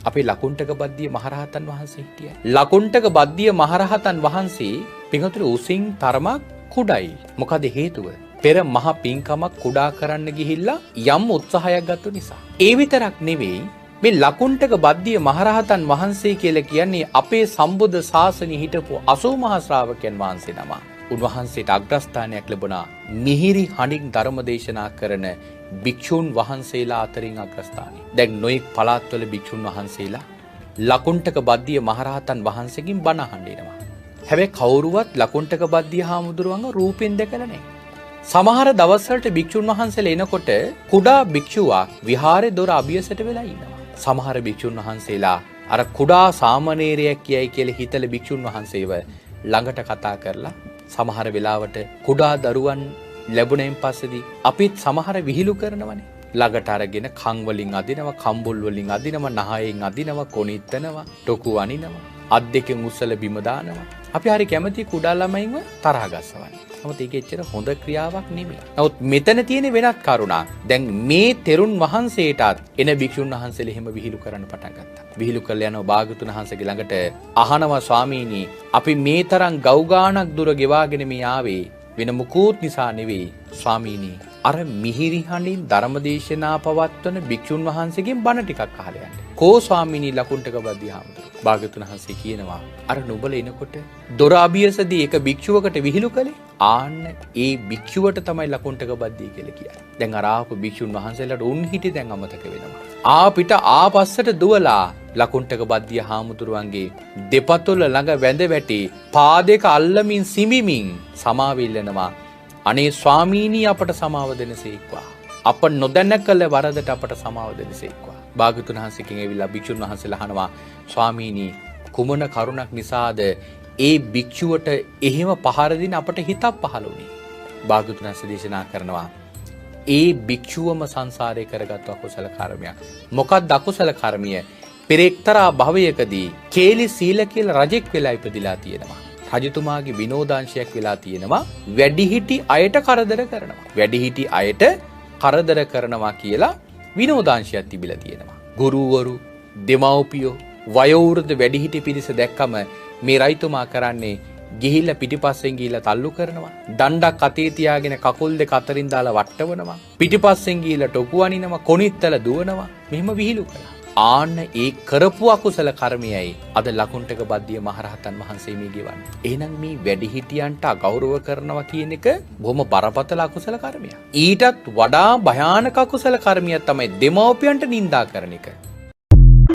අපේ ලකුණ්ඨක බද්දිය මහරහතන් වහන්සේ හිටියයි. ලකුණ්ඨක බද්දිය මහරහතන් වහන්සේ පින්වතුනි උසින් තරමක් කුඩයි. මොකද හේතුව? පෙර මහ පින්කමක් කුඩා කරන්න ගිහිල්ලා යම් උත්සාහයක් ගත්ත නිසා. ඒ විතරක් නෙවෙයි මේ ලකුණ්ඨක බද්දිය මහරහතන් වහන්සේ කියලා කියන්නේ අපේ සම්බුද්ධ ශාසනයේ හිටපු 80 මහා ශ්‍රාවකයන් වහන්සේ නම. උන්වහන්සේට අග්‍රස්ථානයක් ලැබුණා මිහිරි හඬින් ධර්ම දේශනා කරන භික්ෂුන් වහන්සේලා අතරින් අග්‍රස්ථානයි. දැන් නොයෙක් පළාත්වල භික්ෂුන් වහන්සේලා ලකුණ්ඨක බද්දිය මහරහතන් වහන්සේගෙන් බණ අහන්න එනවා. හැබැයි කවුරුවත් ලකුණ්ඨක බද්දිය හාමුදුරුවන්ව රූපෙන් දැකලා නැහැ. සමහර දවස්වලට භික්ෂුන් වහන්සේලා එනකොට කුඩා භික්ෂුවක් විහාරේ දොර අභියසට වෙලා ඉන්නවා. සමහර භික්ෂුන් වහන්සේලා අර කුඩා සාමණේරයෙක් කියයි කියලා හිතල භික්ෂුන් වහන්සේව ළඟට කතා කරලා සමහර වෙලාවට කුඩා දරුවන් ලැබුණෙන් පස්සේදී අපිත් සමහර විහිළු කරනවනේ. ළඟට අරගෙන කන් වලින් අදිනවා, කම්බුල් වලින් අදිනවා, නහයෙන් අදිනවා, කොනිටනවා, ටොකු අනිනවා, අත් දෙකෙන් උස්සල බිම දානවා. අපි හරි කැමති කුඩා ළමයින්ව තරහ ගස්සවන්න. නමුත් ඒක එච්චර හොඳ ක්‍රියාවක් නෙමෙයි. නමුත් මෙතන තියෙන වෙනත් කරුණක්. දැන් මේ තෙරුන් වහන්සේටත් එන භික්ෂුන් වහන්සේලා එහෙම විහිළු කරන්න පටන් ගත්තා. විහිළු කළා යනවා භාගතුන් වහන්සේගේ ළඟට අහනවා ස්වාමීනි අපි මේ තරම් ගව් ගාණක් දුර ගෙවාගෙන මේ ආවේ වෙන මුකුත් නිසා නෙවෙයි ස්වාමීනි. අර මිහිරි හඬින් ධර්මදේශනා පවත්වන භික්ෂුන් වහන්සේගෙන් බණ ටිකක් අහලා යන්න. කෝ ස්වාමීනි ලකුණ්ඨක බද්දිය හාමුදුරුවෝ. භාගතුන් වහන්සේ කියනවා අර නුඹල එනකොට දොර අභියසදී එක භික්ෂුවකට විහිළු කළේ. ආන්න ඒ භික්ෂුවට තමයි ලකුණ්ඨක බද්දිය කියලා කියන්නේ. දැන් අර ආපු භික්ෂුන් වහන්සේලාට උන් හිටි දැන් අමතක වෙනවා. ආපිට ආපස්සට දුවලා ලකුණ්ඨක බද්දිය හාමුදුරුවන්ගේ දෙපතුල ළඟ වැඳ වැටි පාදයක අල්ලමින් සිඹිමින් සමාවිල්ලනවා. අනේ ස්වාමීනි අපට සමාව දෙනසේක්වා. අප නොදැන කළ වරදට අපට සමාව දෙනසේක්වා. භාග්‍යවතුන් වහන්සේගෙන් ඇවිල්ලා භික්ෂුන් වහන්සේලා අහනවා ස්වාමීනි කුමන කරුණක් නිසාද ඒ භික්ෂුවට එහෙම පහර දෙන අපට හිතක් පහළ වුණේ? භාග්‍යවතුන් වහන්සේ දේශනා කරනවා ඒ භික්ෂුවම සංසාරේ කරගත් අකුසල කර්මයක්. මොකක්ද අකුසල කර්මය? පෙර එක්තරා භවයකදී කේලි සීල කියලා රජෙක් වෙලා ඉපදිලා තියෙනවා. රජතුමාගේ විනෝදාංශයක් වෙලා තියෙනවා. වැඩිහිටි අයට කරදර කරනවා. වැඩිහිටි අයට කරදර කරනවා කියලා විනෝදාංශයක් තිබිලා තියෙනවා. ගුරුවරු, දෙමව්පියෝ, වයෝවෘද්ධ වැඩිහිටි පිරිස දැක්කම මේ රජතුමා කරන්නේ ගිහිල්ලා පිටිපස්සෙන් ගිහිල්ලා තල්ලු කරනවා. දණ්ඩක් අතේ තියාගෙන කකුල් දෙක අතරින් දාලා වට්ටවනවා. පිටිපස්සෙන් ගිහිල්ලා ටොකු අනිනවා, කොනිත්තල දුවනවා. මෙහෙම විහිළු කළා. ආන්න ඒ කරපු අකුසල කර්මයයි අද ලකුණ්ඨක බද්දිය මහරහතන් වහන්සේ මේ ගෙවන්නේ. එහෙනම් මේ වැඩිහිටියන්ට අගෞරව කරනවා කියන එක බොහොම බරපතල අකුසල කර්මයක්. ඊටත් වඩා භයානක අකුසල කර්මයක් තමයි දෙමව්පියන්ට නිඳා කරන එක.